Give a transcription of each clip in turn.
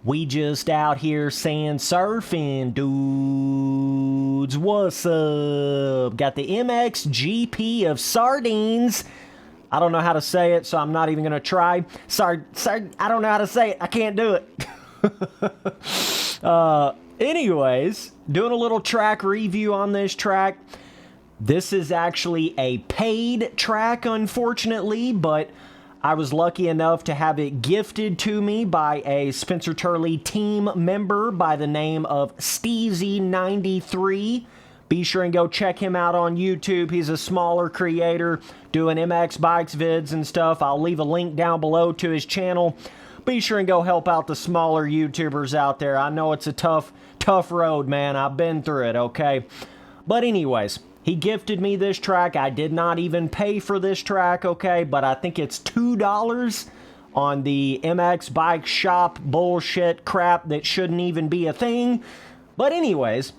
We just out here sand surfing, dudes. What's up? Got the MXGP of sardines. I don't know how to say it, so I'm not even going to try. I don't know how to say it. I can't do it. Anyways, doing a little track review on this track. This is actually a paid track, unfortunately, but I was lucky enough to have it gifted to me by a Spencer Turley team member by the name of Steezy93. Be sure and go check him out on YouTube. He's a smaller creator doing MX bikes vids and stuff. I'll leave a link down below to his channel. Be sure and go help out the smaller YouTubers out there. I know it's a tough road, man. I've been through it, okay? But anyways, he gifted me this track. I did not even pay for this track, okay? But I think it's $2 on the MX Bike Shop bullshit crap that shouldn't even be a thing. But anyways,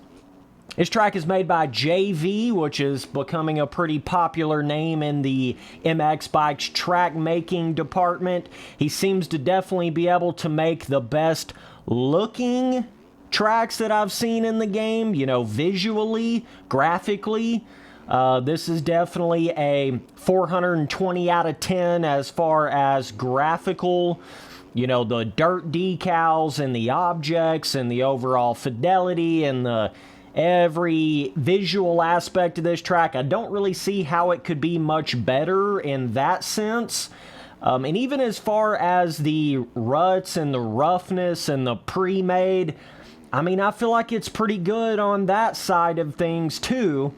this track is made by JV, which is becoming a pretty popular name in the MX Bikes track making department. He seems to definitely be able to make the best looking tracks that I've seen in the game, you know, visually, graphically. This is definitely a 420 out of 10 as far as graphical, you know, the dirt decals and the objects and the overall fidelity and the every visual aspect of this track. I don't really see how it could be much better in that sense. And even as far as the ruts and the roughness and the pre-made, I mean, I feel like it's pretty good on that side of things too.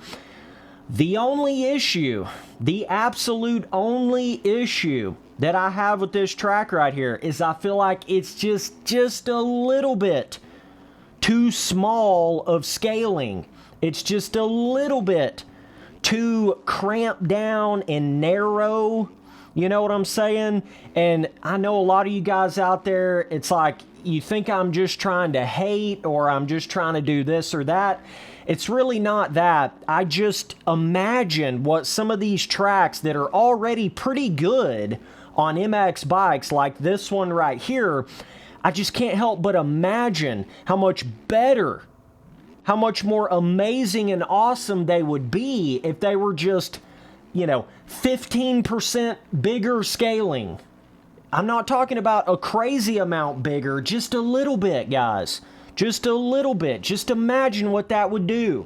The only issue, the absolute only issue that I have with this track right here is I feel like it's just a little bit too small of scaling. It's just a little bit too cramped down and narrow. You know what I'm saying? And I know a lot of you guys out there, it's like, you think I'm just trying to hate or I'm just trying to do this or that. It's really not that. I just imagine what some of these tracks that are already pretty good on MX bikes, like this one right here, I just can't help but imagine how much better, how much more amazing and awesome they would be if they were just, you know, 15% bigger scaling. I'm not talking about a crazy amount bigger, just a little bit, guys. Just a little bit. Just imagine what that would do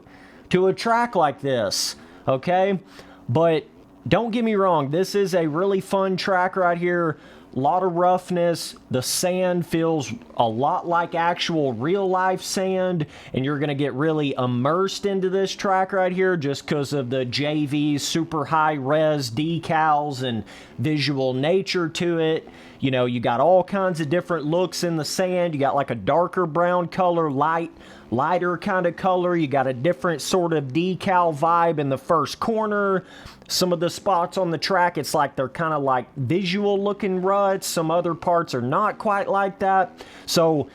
to a track like this, okay? But don't get me wrong, this is a really fun track right here. A lot of roughness. The sand feels a lot like actual real life sand, and you're going to get really immersed into this track right here just because of the JV super high res decals and visual nature to it. You know, you got all kinds of different looks in the sand. You got like a darker brown color, lighter kind of color. You got a different sort of decal vibe in the first corner. Some of the spots on the track, it's like they're kind of like visual looking ruts. Some other parts are not quite like that. So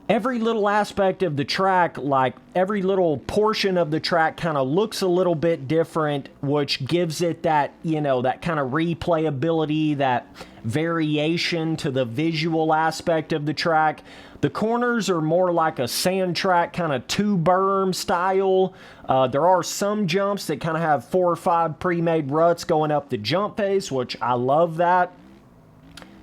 every little aspect of the track, like every little portion of the track kind of looks a little bit different, which gives it that, you know, that kind of replayability, that variation to the visual aspect of the track. The corners are more like a sand track, kind of two berm style. There are some jumps that kind of have 4 or 5 pre-made ruts going up the jump face, which I love that.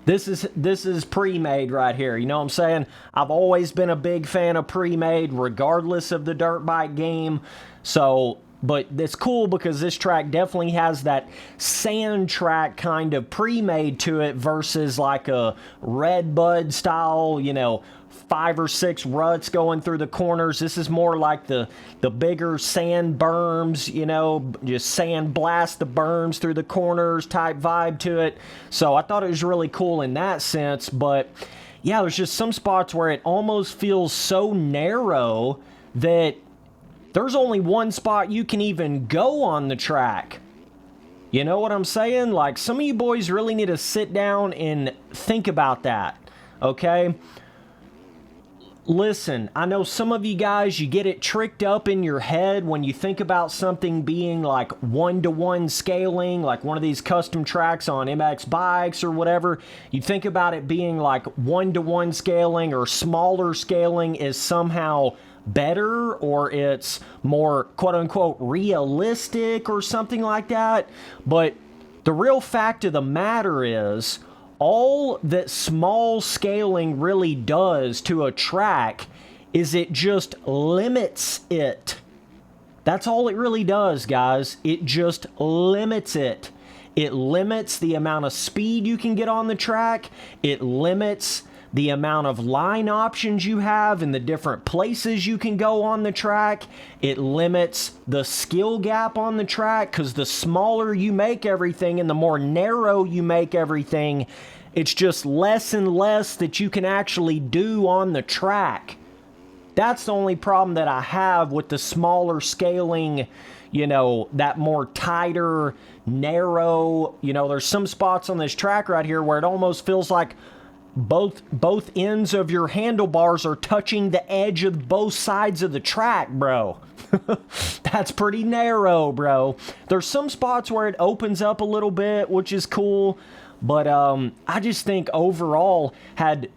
This is pre-made right here, you know what I'm saying? I've always been a big fan of pre-made, regardless of the dirt bike game. So, but it's cool because this track definitely has that sand track kind of pre-made to it versus like a red bud style, you know, 5 or 6 ruts going through the corners. This is more like the bigger sand berms, you know, just sand blast the berms through the corners type vibe to it. So I thought it was really cool in that sense. But yeah, there's just some spots where it almost feels so narrow that there's only one spot you can even go on the track. You know what I'm saying? Like, some of you boys really need to sit down and think about that, okay? Listen, I know some of you guys, you get it tricked up in your head when you think about something being like one-to-one scaling, like one of these custom tracks on MX bikes or whatever. You think about it being like one-to-one scaling or smaller scaling is somehow better, or it's more quote-unquote realistic or something like that. But the real fact of the matter is, all that small scaling really does to a track is it just limits it. That's all it really does, guys. It just limits it. It limits the amount of speed you can get on the track. It limits the amount of line options you have and the different places you can go on the track. It limits the skill gap on the track, because the smaller you make everything and the more narrow you make everything, it's just less and less that you can actually do on the track. That's the only problem that I have with the smaller scaling, you know, that more tighter, narrow, you know, there's some spots on this track right here where it almost feels like both ends of your handlebars are touching the edge of both sides of the track, bro. That's pretty narrow, bro. There's some spots where it opens up a little bit, which is cool, but I just think overall, had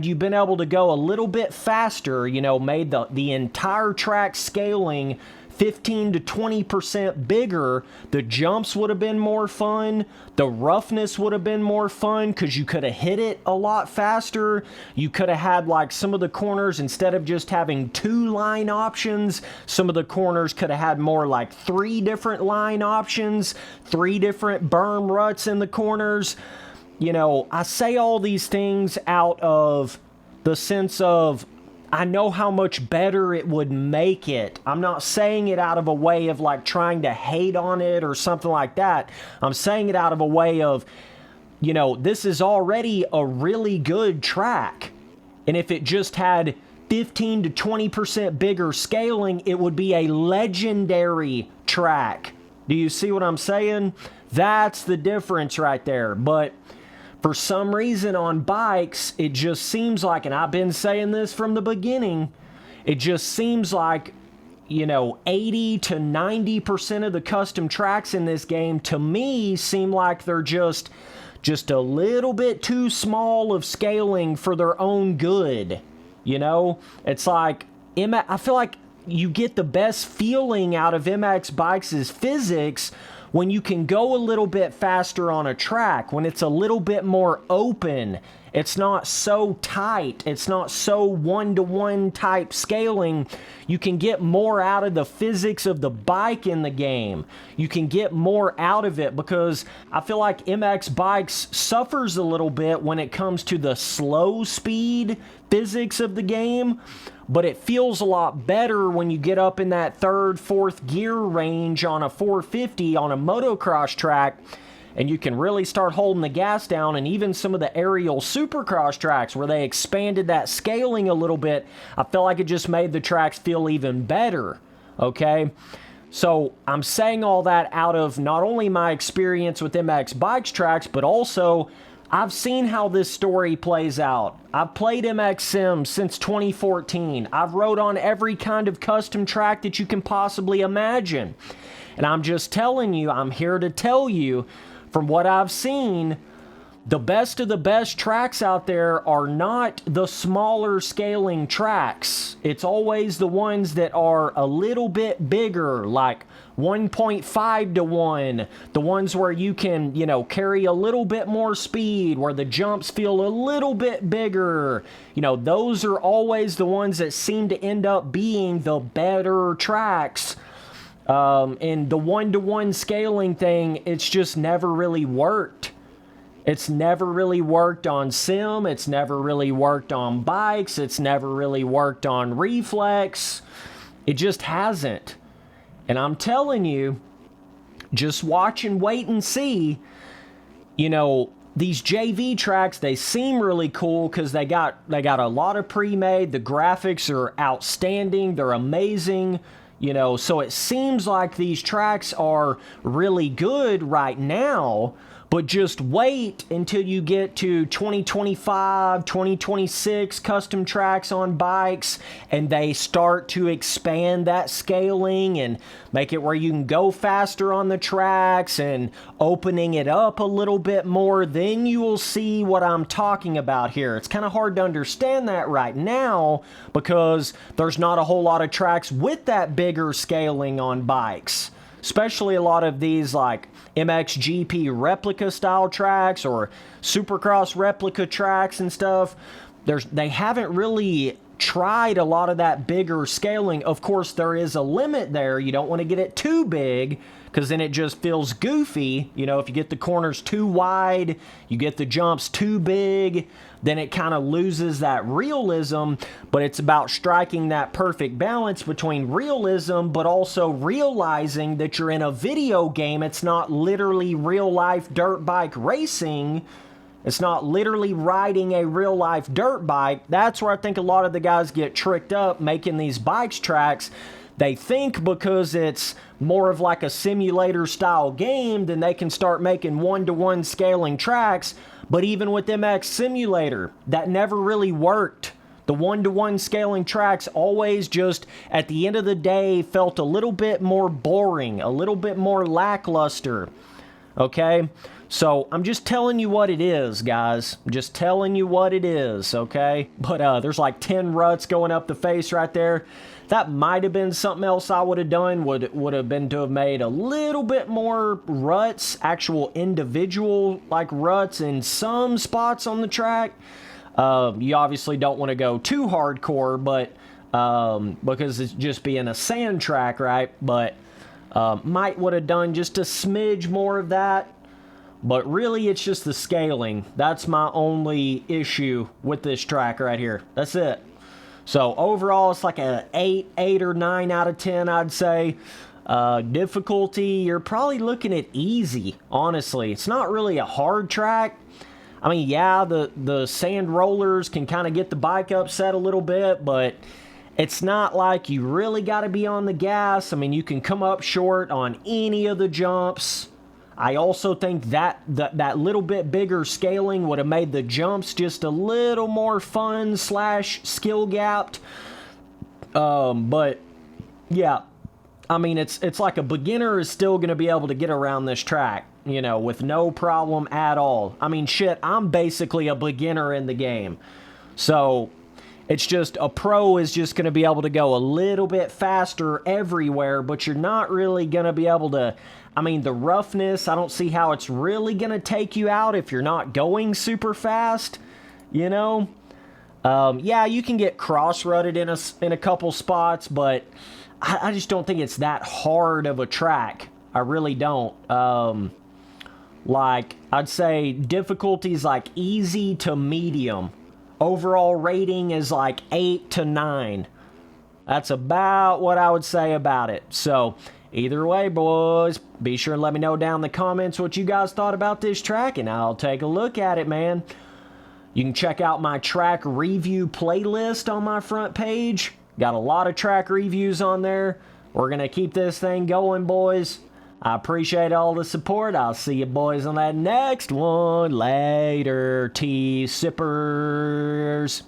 you been able to go a little bit faster, you know, made the entire track scaling 15 to 20% bigger, the jumps would have been more fun, the roughness would have been more fun, because you could have hit it a lot faster. You could have had, like, some of the corners, instead of just having 2 line options, some of the corners could have had more like 3 different line options, 3 different berm ruts in the corners. You know, I say all these things out of the sense of, I know how much better it would make it. I'm not saying it out of a way of like trying to hate on it or something like that. I'm saying it out of a way of, you know, this is already a really good track. And if it just had 15 to 20% bigger scaling, it would be a legendary track. Do you see what I'm saying? That's the difference right there. But for some reason on bikes, it just seems like, and I've been saying this from the beginning, it just seems like, you know, 80 to 90% of the custom tracks in this game, to me, seem like they're just a little bit too small of scaling for their own good. You know, it's like, I feel like you get the best feeling out of MX Bikes' physics when you can go a little bit faster on a track, when it's a little bit more open. It's not so tight. It's not so one-to-one type scaling. You can get more out of the physics of the bike in the game. You can get more out of it, because I feel like MX Bikes suffers a little bit when it comes to the slow speed physics of the game, but it feels a lot better when you get up in that 3rd, 4th gear range on a 450 on a motocross track, and you can really start holding the gas down. And even some of the aerial supercross tracks where they expanded that scaling a little bit, I feel like it just made the tracks feel even better, okay? So I'm saying all that out of not only my experience with MX Bikes tracks, but also I've seen how this story plays out. I've played MX Sim since 2014. I've rode on every kind of custom track that you can possibly imagine. And I'm just telling you, I'm here to tell you, from what I've seen, the best of the best tracks out there are not the smaller scaling tracks. It's always the ones that are a little bit bigger, like 1.5 to 1. The ones where you can, you know, carry a little bit more speed, where the jumps feel a little bit bigger. You know, those are always the ones that seem to end up being the better tracks. And the one-to-one scaling thing, it's just never really worked. It's never really worked on Sim. It's never really worked on bikes. It's never really worked on Reflex. It just hasn't. And I'm telling you, just watch and wait and see. You know, these JV tracks, they seem really cool because they got a lot of pre-made. The graphics are outstanding. They're amazing. You know, so it seems like these tracks are really good right now. But just wait until you get to 2025, 2026 custom tracks on bikes, and they start to expand that scaling and make it where you can go faster on the tracks and opening it up a little bit more. Then you will see what I'm talking about here. It's kind of hard to understand that right now because there's not a whole lot of tracks with that bigger scaling on bikes. Especially a lot of these like MXGP replica style tracks or Supercross replica tracks and stuff. They haven't really tried a lot of that bigger scaling. Of course, there is a limit there. You don't want to get it too big because then it just feels goofy. You know, if you get the corners too wide, you get the jumps too big, then it kind of loses that realism. But it's about striking that perfect balance between realism but also realizing that you're in a video game. It's not literally real life dirt bike racing. It's not literally riding a real life dirt bike. That's where I think a lot of the guys get tricked up making these bikes tracks. They think because it's more of like a simulator style game, then they can start making one-to-one scaling tracks. But even with MX Simulator, that never really worked. The one-to-one scaling tracks always just, at the end of the day, felt a little bit more boring, a little bit more lackluster. Okay? So, I'm just telling you what it is, guys. Just telling you what it is, okay? But there's like 10 ruts going up the face right there. That might have been something else I would have done. Would have been to have made a little bit more ruts, actual individual like ruts in some spots on the track. You obviously don't want to go too hardcore, but because it's just being a sand track, right? But might would have done just a smidge more of that. But really, it's just the scaling. That's my only issue with this track right here. That's it. So overall, it's like an 8 or 9 out of 10, I'd say. Difficulty, you're probably looking at easy, honestly. It's not really a hard track. I mean, yeah, the sand rollers can kind of get the bike upset a little bit, but it's not like you really got to be on the gas. I mean, you can come up short on any of the jumps. I also think that little bit bigger scaling would have made the jumps just a little more fun / skill gapped. But yeah, I mean, it's like a beginner is still going to be able to get around this track, you know, with no problem at all. I mean, shit, I'm basically a beginner in the game. So it's just a pro is just going to be able to go a little bit faster everywhere, but you're not really going to be able to. I mean, the roughness, I don't see how it's really going to take you out if you're not going super fast, you know? Yeah, you can get cross-rutted in a couple spots, but I just don't think it's that hard of a track. I really don't. Like, I'd say difficulty's like easy to medium. Overall rating is like 8 to 9. That's about what I would say about it. So, either way, boys, be sure and let me know down in the comments what you guys thought about this track, and I'll take a look at it, man. You can check out my track review playlist on my front page. Got a lot of track reviews on there. We're going to keep this thing going, boys. I appreciate all the support. I'll see you boys on that next one. Later, tea sippers.